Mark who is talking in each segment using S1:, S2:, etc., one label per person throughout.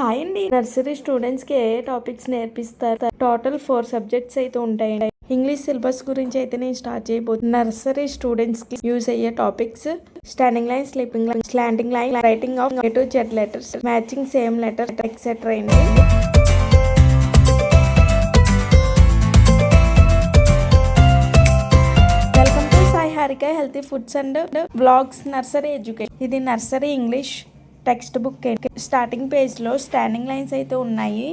S1: Hi అండి. Nursery స్టూడెంట్స్కి ఏ topics నేర్పిస్తారు? టోటల్ 4 సబ్జెక్ట్స్ అయితే ఉంటాయండి. ఇంగ్లీష్ సిలబస్ గురించి అయితే నేను స్టార్ట్ చేయబోతున్నాను. నర్సరీ స్టూడెంట్స్కి యూజ్ అయ్యే topics standing line, sleeping line, slanting line, writing of A to Z letters, matching same letter, etcetera అండి. Welcome to Sai Harika healthy foods and blogs nursery education. ఇది nursery English text book. Starting పేజ్లో standing lines అయితే ఉన్నాయి.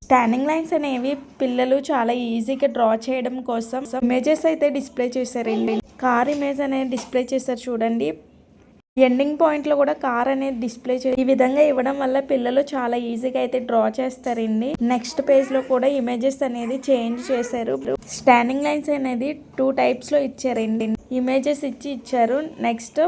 S1: Standing lines అనేవి పిల్లలు చాలా ఈజీగా draw చేయడం కోసం ఇమేజెస్ అయితే డిస్ప్లే చేశారండి. కార్ ఇమేజ్ అనేది డిస్ప్లే చేశారు చూడండి. ఎండింగ్ పాయింట్లో కూడా కార్ అనేది డిస్ప్లే ఈ విధంగా ఇవ్వడం వల్ల పిల్లలు చాలా ఈజీగా అయితే డ్రా చేస్తారండి. నెక్స్ట్ పేజ్లో కూడా ఇమేజెస్ అనేది చేంజ్ చేశారు. స్టాండింగ్ లైన్స్ అనేది 2 టైప్స్లో ఇచ్చారండి. ఇమేజెస్ ఇచ్చారు. Next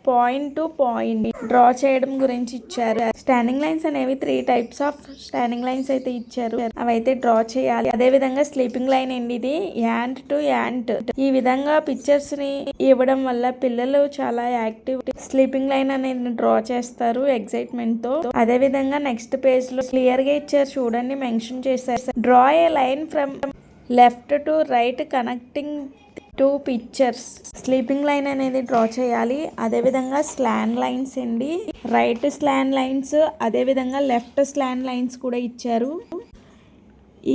S1: point to point draw చేయడం గురించి ఇచ్చారు. స్టాండింగ్ లైన్స్ అనేవి 3 టైప్స్ ఆఫ్ స్టాండింగ్ లైన్స్ అయితే ఇచ్చారు. అవైతే డ్రా చేయాలి. అదే విధంగా స్లీపింగ్ లైన్ అండి. ఇది యాంట్ టు యాంట్. ఈ విధంగా పిక్చర్స్ ని ఇవ్వడం వల్ల పిల్లలు చాలా యాక్టివ్ స్లీపింగ్ లైన్ అనేది డ్రా చేస్తారు ఎక్సైట్మెంట్ తో. అదే విధంగా నెక్స్ట్ పేజ్ లో క్లియర్ గా ఇచ్చారు చూడండి, మెన్షన్ చేశారు. Draw A line from left to right connecting 2 pictures. Sleeping line అనేది డ్రా చేయాలి. అదేవిధంగా స్లాండ్ లైన్స్ అండి. రైట్ స్లాండ్ లైన్స్, అదేవిధంగా లెఫ్ట్ స్లాండ్ లైన్స్ కూడా ఇచ్చారు.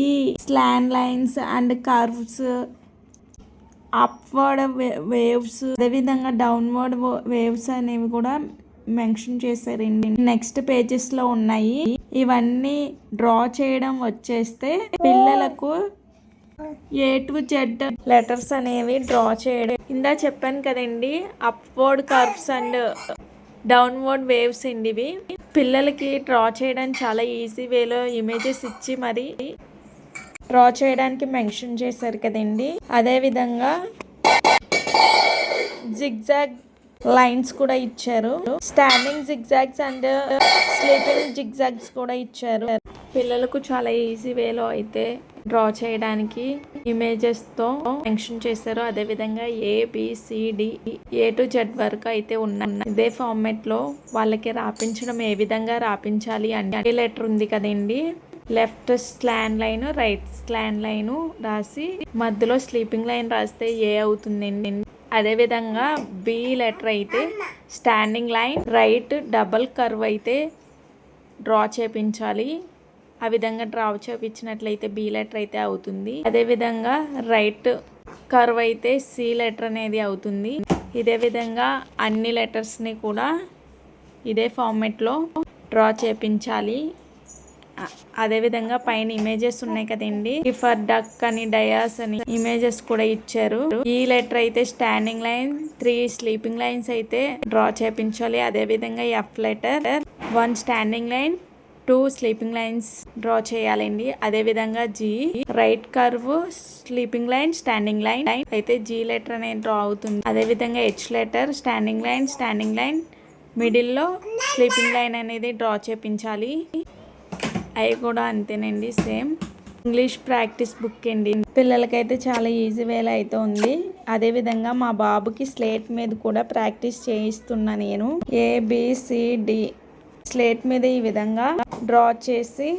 S1: ఈ స్లాండ్ lines and curves, upward waves, అదేవిధంగా డౌన్వర్డ్ వేవ్స్ అనేవి కూడా మెన్షన్ చేశారండి. నెక్స్ట్ పేజెస్లో ఉన్నాయి. ఇవన్నీ డ్రా చేయడం వచ్చేస్తే పిల్లలకు A to Z లెటర్స్ అనేవి డ్రా చేయడం. ఇందా చెప్పాను కదండి, upward curves and downward waves అండి. ఇవి పిల్లలకి డ్రా చేయడానికి చాలా ఈజీ వేలో ఇమేజెస్ ఇచ్చి మరి డ్రా చేయడానికి మెన్షన్ చేశారు కదండి. అదేవిధంగా జిగ్జాగ్ లైన్స్ కూడా ఇచ్చారు. Standing zigzags and sleeping zigzags కూడా ఇచ్చారు. పిల్లలకు చాలా ఈజీ వేలో అయితే డ్రా చేయడానికి ఇమేజెస్తో మెన్షన్ చేశారు. అదేవిధంగా ABCD A to Z వరకు అయితే ఉన్నాయి. ఇదే ఫార్మాట్లో వాళ్ళకి రాపించడం ఏ విధంగా రాపించాలి అంటే లెటర్ ఉంది కదండి. లెఫ్ట్ స్లాండ్ లైన్, రైట్ స్లాండ్ లైన్ రాసి మధ్యలో స్లీపింగ్ లైన్ రాస్తే A అవుతుందండి. అదేవిధంగా B లెటర్ అయితే standing line, right double curve అయితే డ్రా చేపించాలి. ఆ విధంగా డ్రా చేపించినట్లయితే B లెటర్ అయితే అవుతుంది. అదేవిధంగా రైట్ కర్వ్ అయితే C లెటర్ అనేది అవుతుంది. ఇదే విధంగా అన్ని లెటర్స్ని కూడా ఇదే ఫార్మాట్లో డ్రా చేపించాలి. అదేవిధంగా పైన ఇమేజెస్ ఉన్నాయి కదండి, ఫర్ డక్ అని, డయాస్ అని ఇమేజెస్ కూడా ఇచ్చారు. ఈ లెటర్ అయితే స్టాండింగ్ లైన్, 3 స్లీపింగ్ లైన్స్ అయితే డ్రా చేపించాలి. అదేవిధంగా F letter 1 standing line, 2 sleeping lines draw చేయాలండి. అదేవిధంగా G right curve, sleeping line, standing line అయితే G లెటర్ అనేది డ్రా అవుతుంది. అదేవిధంగా H లెటర్ స్టాండింగ్ లైన్ మిడిల్లో స్లీపింగ్ లైన్ అనేది డ్రా చేపించాలి. అవి కూడా అంతేనండి, సేమ్. ఇంగ్లీష్ ప్రాక్టీస్ బుక్ అండి. పిల్లలకైతే చాలా ఈజీ వేలో అయితే ఉంది. అదేవిధంగా మా బాబుకి స్లేట్ మీద కూడా ప్రాక్టీస్ చేయిస్తున్నా నేను. ABCD స్లేట్ మీద ఈ విధంగా డ్రా చేసి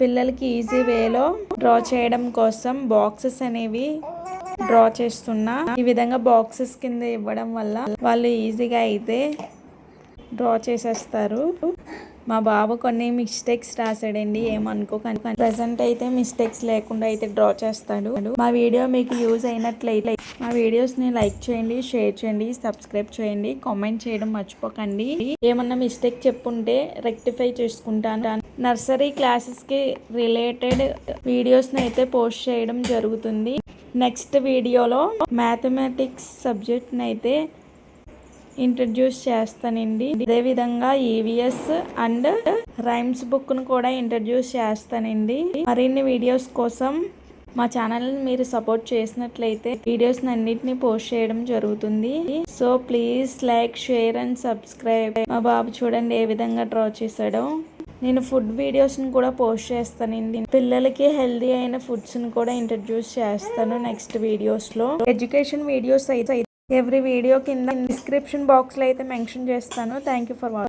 S1: పిల్లలకి ఈజీ వేలో డ్రా చేయడం కోసం బాక్సెస్ అనేవి డ్రా చేస్తున్నా. ఈ విధంగా బాక్సెస్ కింద ఇవ్వడం వల్ల వాళ్ళు ఈజీగా అయితే డ్రా చేసేస్తారు. మా బాబు కొన్ని మిస్టేక్స్ రాసాడండి, ఏమనుకోకండి. ప్రెసెంట్ అయితే మిస్టేక్స్ లేకుండా అయితే డ్రా చేస్తాడు. మా వీడియో మీకు యూజ్ అయినట్లయితే మా వీడియోస్ని లైక్ చేయండి, షేర్ చేయండి, సబ్స్క్రైబ్ చేయండి, కామెంట్ చేయడం మర్చిపోకండి. ఏమన్నా మిస్టేక్ చెప్పుంటే రెక్టిఫై చేసుకుంటాను. నర్సరీ క్లాసెస్కి రిలేటెడ్ వీడియోస్ని అయితే పోస్ట్ చేయడం జరుగుతుంది. నెక్స్ట్ వీడియోలో మ్యాథమెటిక్స్ సబ్జెక్ట్ని అయితే ఇంట్రడ్యూస్ చేస్తానండి. అదేవిధంగా EVS అండ్ రైమ్స్ బుక్ను కూడా ఇంట్రడ్యూస్ చేస్తానండి. మరిన్ని వీడియోస్ కోసం మా ఛానల్ని మీరు సపోర్ట్ చేసినట్లయితే వీడియోస్ అన్నిటిని పోస్ట్ చేయడం జరుగుతుంది. So please like, share and subscribe. మా బాబు చూడండి ఏ విధంగా డ్రా చేశాడో. నేను ఫుడ్ వీడియోస్ని కూడా పోస్ట్ చేస్తానండి. పిల్లలకి హెల్దీ అయిన ఫుడ్స్ని కూడా ఇంట్రడ్యూస్ చేస్తాను నెక్స్ట్ వీడియోస్లో. ఎడ్యుకేషన్ వీడియోస్ అయితే ఎవ్రీ వీడియో కింద డిస్క్రిప్షన్ బాక్స్లో అయితే మెన్షన్ చేస్తాను. Thank you for watching.